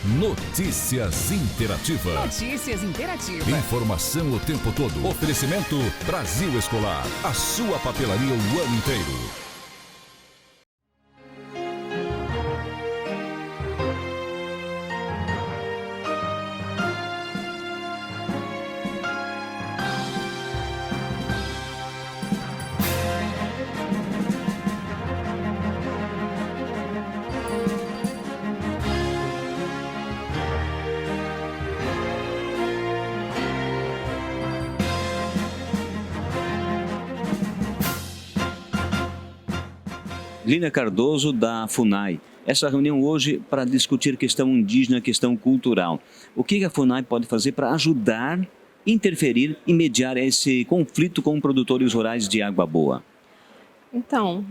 Notícias Interativa. Notícias Interativa. Informação o tempo todo. Oferecimento Brasil Escolar. A sua papelaria o ano inteiro. Línia Cardoso, da FUNAI. Essa reunião hoje para discutir questão indígena, questão cultural. O que a FUNAI pode fazer para ajudar, interferir e mediar esse conflito com produtores rurais de Água Boa? Então,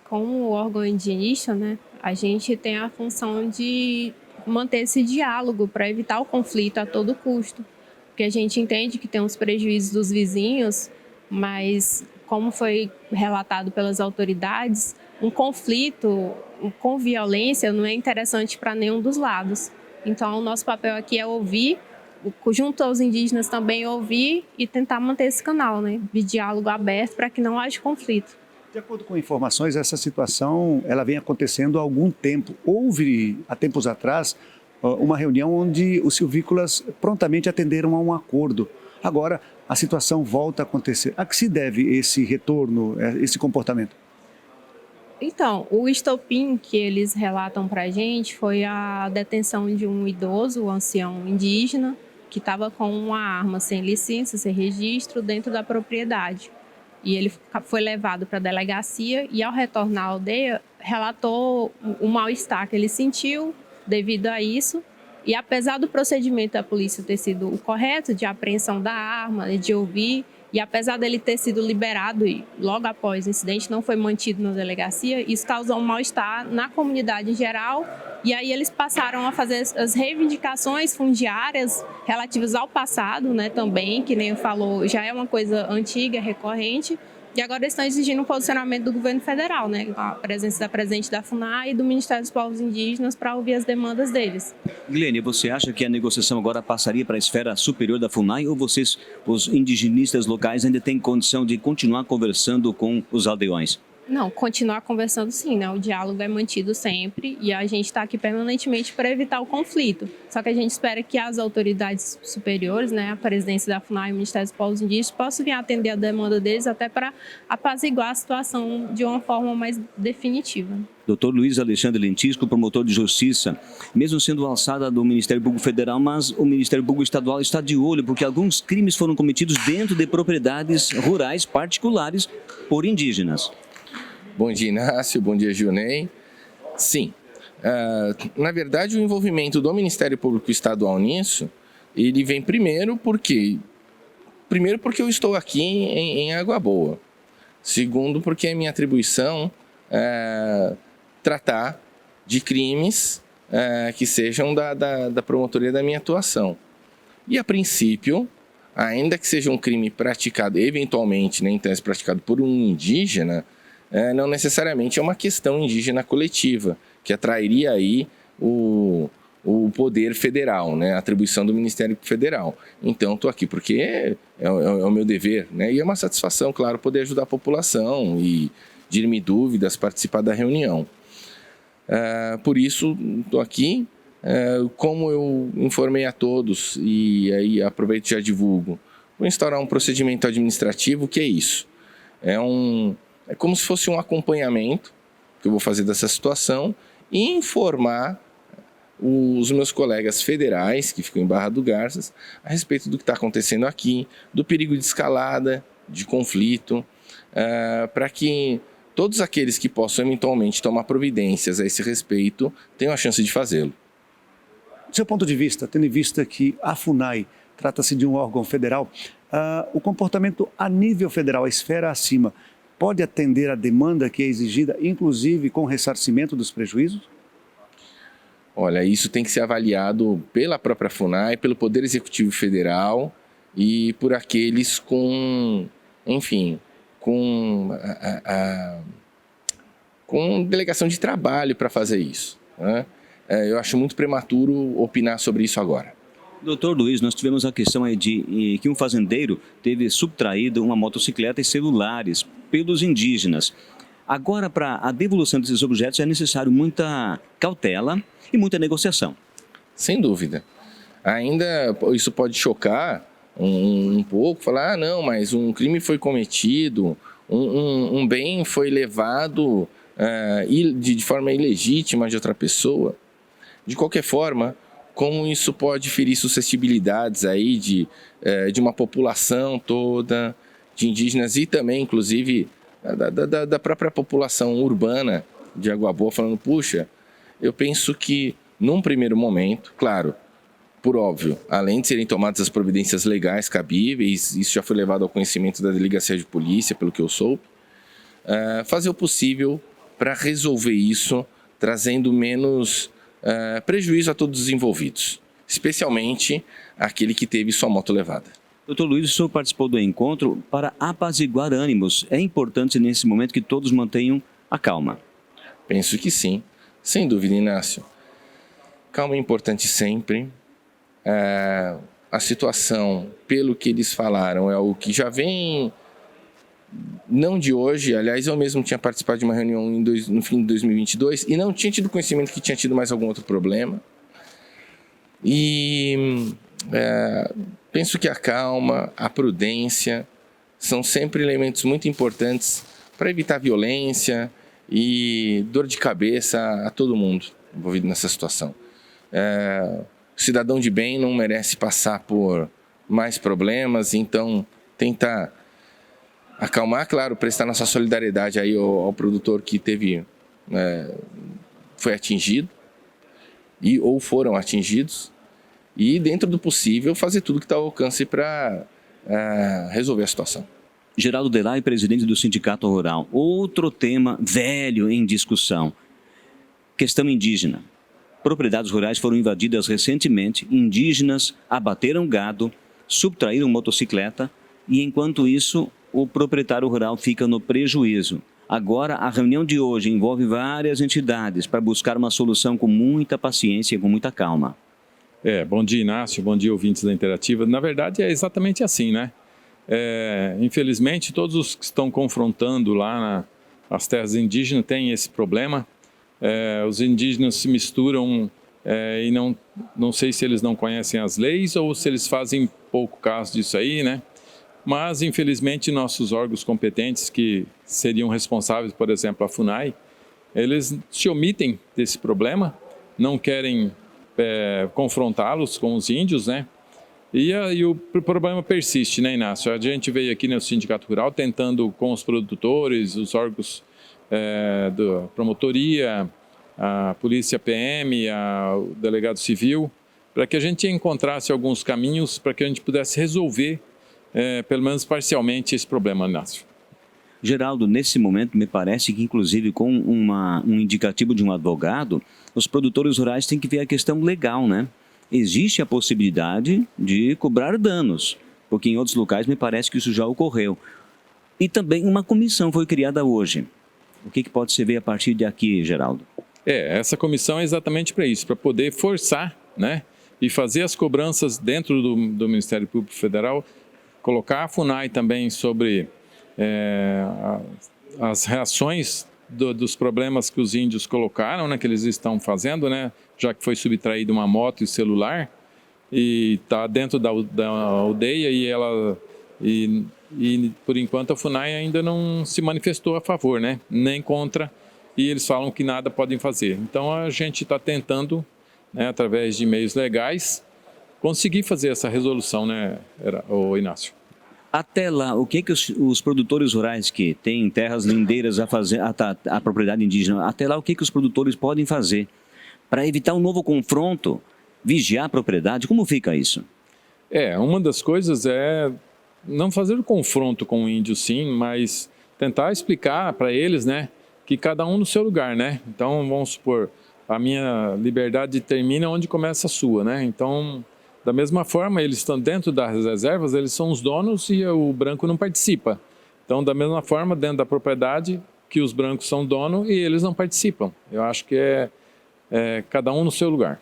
como órgão indigenista, né, a gente tem a função de manter esse diálogo para evitar o conflito a todo custo. Porque a gente entende que tem os prejuízos dos vizinhos, mas como foi relatado pelas autoridades, um conflito com violência não é interessante para nenhum dos lados. Então, o nosso papel aqui é ouvir, junto aos indígenas também ouvir e tentar manter esse canal, né, de diálogo aberto para que não haja conflito. De acordo com informações, essa situação ela vem acontecendo há algum tempo. Houve, há tempos atrás, uma reunião onde os silvícolas prontamente atenderam a um acordo. Agora, a situação volta a acontecer. A que se deve esse retorno, esse comportamento? Então, o estopim que eles relatam para a gente foi a detenção de um idoso, um ancião indígena, que estava com uma arma sem licença, sem registro, dentro da propriedade. E ele foi levado para a delegacia e, ao retornar à aldeia, relatou o mal-estar que ele sentiu devido a isso. E apesar do procedimento da polícia ter sido o correto, de apreensão da arma, de ouvir, e apesar dele ter sido liberado e logo após o incidente não foi mantido na delegacia, isso causou um mal-estar na comunidade em geral. E aí eles passaram a fazer as reivindicações fundiárias relativas ao passado, né, também, que nem eu falou, já é uma coisa antiga, recorrente. E agora eles estão exigindo um posicionamento do governo federal, né, a presença da presidente da FUNAI e do Ministério dos Povos Indígenas para ouvir as demandas deles. Glênia, você acha que a negociação agora passaria para a esfera superior da FUNAI ou vocês, os indigenistas locais, ainda têm condição de continuar conversando com os aldeões? Não, continuar conversando sim, né? O diálogo é mantido sempre e a gente está aqui permanentemente para evitar o conflito. Só que a gente espera que as autoridades superiores, né, a presidência da FUNAI e o Ministério dos Povos Indígenas, possam vir atender a demanda deles até para apaziguar a situação de uma forma mais definitiva. Dr. Luiz Alexandre Lentisco, promotor de justiça, mesmo sendo alçada do Ministério Público Federal, mas o Ministério Público Estadual está de olho porque alguns crimes foram cometidos dentro de propriedades rurais particulares por indígenas. Bom dia, Inácio. Bom dia, Gilney. Sim, na verdade o envolvimento do Ministério Público Estadual nisso, ele vem primeiro porque eu estou aqui em Água Boa. Segundo, porque é minha atribuição tratar de crimes que sejam da promotoria da minha atuação. E a princípio, ainda que seja um crime praticado, eventualmente, né, em tese praticado por um indígena, não necessariamente é uma questão indígena coletiva, que atrairia aí o poder federal, né, a atribuição do Ministério Federal. Então, estou aqui porque é o meu dever, né, e é uma satisfação, claro, poder ajudar a população e dirimir dúvidas, participar da reunião. Por isso, estou aqui. Como eu informei a todos, e aí aproveito e já divulgo, vou instaurar um procedimento administrativo. O que é isso? É como se fosse um acompanhamento que eu vou fazer dessa situação e informar os meus colegas federais, que ficam em Barra do Garças, a respeito do que está acontecendo aqui, do perigo de escalada, de conflito, para que todos aqueles que possam eventualmente tomar providências a esse respeito tenham a chance de fazê-lo. Do seu ponto de vista, tendo em vista que a FUNAI trata-se de um órgão federal, o comportamento a nível federal, a esfera acima, pode atender a demanda que é exigida, inclusive com ressarcimento dos prejuízos? Olha, isso tem que ser avaliado pela própria FUNAI, pelo Poder Executivo Federal e por aqueles com delegação de trabalho para fazer isso, né? eu acho muito prematuro opinar sobre isso agora. Doutor Luiz, nós tivemos a questão aí de que um fazendeiro teve subtraído uma motocicleta e celulares pelos indígenas. Agora, para a devolução desses objetos é necessário muita cautela e muita negociação. Sem dúvida. Ainda isso pode chocar um pouco, falar, não, mas um crime foi cometido, um bem foi levado de forma ilegítima de outra pessoa. De qualquer forma, como isso pode ferir suscetibilidades aí de uma população toda, de indígenas e também, inclusive, da própria população urbana de Água Boa, falando, puxa, eu penso que num primeiro momento, claro, por óbvio, além de serem tomadas as providências legais cabíveis, isso já foi levado ao conhecimento da delegacia de polícia, pelo que eu soube, fazer o possível para resolver isso, trazendo menos prejuízo a todos os envolvidos, especialmente aquele que teve sua moto levada. Doutor Luiz, o senhor participou do encontro para apaziguar ânimos. É importante nesse momento que todos mantenham a calma. Penso que sim, sem dúvida, Inácio. Calma é importante sempre. A situação, pelo que eles falaram, é o que já vem, não de hoje. Aliás, eu mesmo tinha participado de uma reunião no fim de 2022 e não tinha tido conhecimento que tinha tido mais algum outro problema. E penso que a calma, a prudência são sempre elementos muito importantes para evitar violência e dor de cabeça a todo mundo envolvido nessa situação. O cidadão de bem não merece passar por mais problemas, então tentar acalmar, claro, prestar nossa solidariedade aí ao produtor que foi atingido ou foram atingidos e, dentro do possível, fazer tudo que está ao alcance para resolver a situação. Geraldo Delay, presidente do Sindicato Rural. Outro tema velho em discussão, questão indígena. Propriedades rurais foram invadidas recentemente, indígenas abateram gado, subtraíram motocicleta e, enquanto isso, o proprietário rural fica no prejuízo. Agora, a reunião de hoje envolve várias entidades para buscar uma solução com muita paciência e com muita calma. Bom dia, Inácio, bom dia, ouvintes da Interativa. Na verdade, é exatamente assim, né? Infelizmente, todos os que estão confrontando lá as terras indígenas têm esse problema. Os indígenas se misturam e não sei se eles não conhecem as leis ou se eles fazem pouco caso disso aí, né? Mas, infelizmente, nossos órgãos competentes que seriam responsáveis, por exemplo, a FUNAI, eles se omitem desse problema, não querem confrontá-los com os índios, né? E o problema persiste, né, Inácio? A gente veio aqui no Sindicato Rural tentando com os produtores, os órgãos da promotoria, a polícia PM, o delegado civil, para que a gente encontrasse alguns caminhos para que a gente pudesse resolver, pelo menos parcialmente, esse problema, Inácio. Geraldo, nesse momento, me parece que, inclusive, com um indicativo de um advogado, os produtores rurais têm que ver a questão legal, né? Existe a possibilidade de cobrar danos, porque em outros locais me parece que isso já ocorreu. E também uma comissão foi criada hoje. O que pode se ver a partir de aqui, Geraldo? Essa comissão é exatamente para isso, para poder forçar, né, e fazer as cobranças dentro do Ministério Público Federal, colocar a FUNAI também sobre as reações dos problemas que os índios colocaram, né, que eles estão fazendo, né, já que foi subtraído uma moto e celular, e está dentro da aldeia e por enquanto a FUNAI ainda não se manifestou a favor, né, nem contra, e eles falam que nada podem fazer. Então a gente está tentando, né, através de meios legais, conseguir fazer essa resolução, né, Inácio? Até lá, o que os produtores rurais que têm terras lindeiras a propriedade indígena, até lá o que os produtores podem fazer para evitar um novo confronto, vigiar a propriedade? Como fica isso? Uma das coisas é não fazer o confronto com o índio, sim, mas tentar explicar para eles, né, que cada um no seu lugar, né? Então, vamos supor, a minha liberdade termina onde começa a sua, né? Então, da mesma forma, eles estão dentro das reservas, eles são os donos e o branco não participa. Então, da mesma forma, dentro da propriedade, que os brancos são dono e eles não participam. Eu acho que cada um no seu lugar.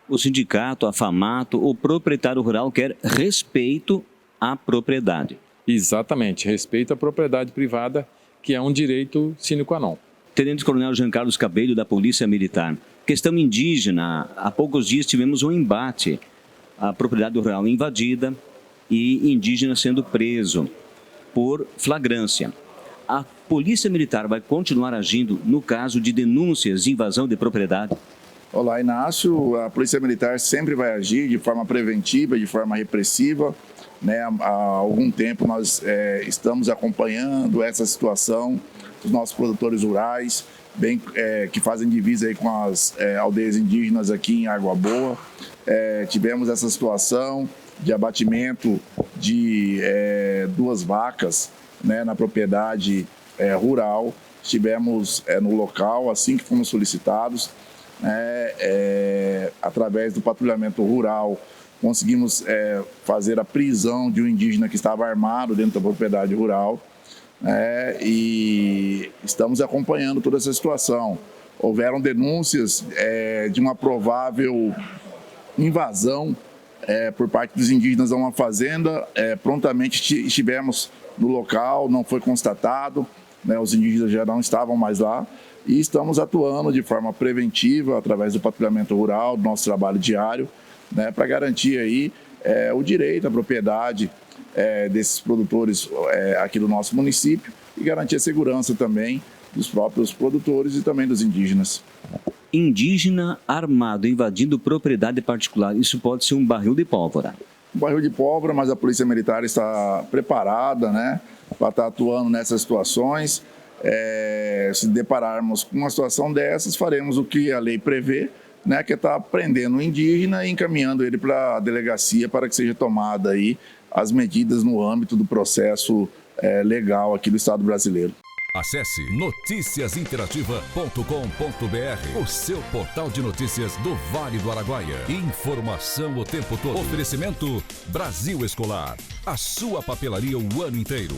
O sindicato, a FAMATO, o proprietário rural quer respeito à propriedade. Exatamente, respeito à propriedade privada, que é um direito sine qua non. Tenente-Coronel Jean Carlos Cabello, da Polícia Militar. Questão indígena, há poucos dias tivemos um embate. A propriedade rural invadida e indígena sendo preso por flagrância. A Polícia Militar vai continuar agindo no caso de denúncias de invasão de propriedade? Olá, Inácio. A Polícia Militar sempre vai agir de forma preventiva, de forma repressiva. Há algum tempo nós estamos acompanhando essa situação dos nossos produtores rurais, que fazem divisa aí com as aldeias indígenas aqui em Água Boa. Tivemos essa situação de abatimento de 2 vacas, na propriedade rural. Estivemos no local assim que fomos solicitados. Através do patrulhamento rural, conseguimos fazer a prisão de um indígena que estava armado dentro da propriedade rural, e estamos acompanhando toda essa situação. Houveram denúncias de uma provável invasão por parte dos indígenas a uma fazenda. Prontamente estivemos no local, não foi constatado, os indígenas já não estavam mais lá. E estamos atuando de forma preventiva, através do patrulhamento rural, do nosso trabalho diário, para garantir aí o direito à propriedade desses produtores aqui do nosso município e garantir a segurança também dos próprios produtores e também dos indígenas. Indígena armado invadindo propriedade particular, isso pode ser um barril de pólvora? Um barril de pólvora, mas a Polícia Militar está preparada, para estar atuando nessas situações. Se depararmos com uma situação dessas, faremos o que a lei prevê, que é estar prendendo o indígena e encaminhando ele para a delegacia para que seja tomada aí as medidas no âmbito do processo legal aqui do Estado brasileiro. Acesse noticiasinterativa.com.br, o seu portal de notícias do Vale do Araguaia. Informação o tempo todo. Oferecimento Brasil Escolar, a sua papelaria o ano inteiro.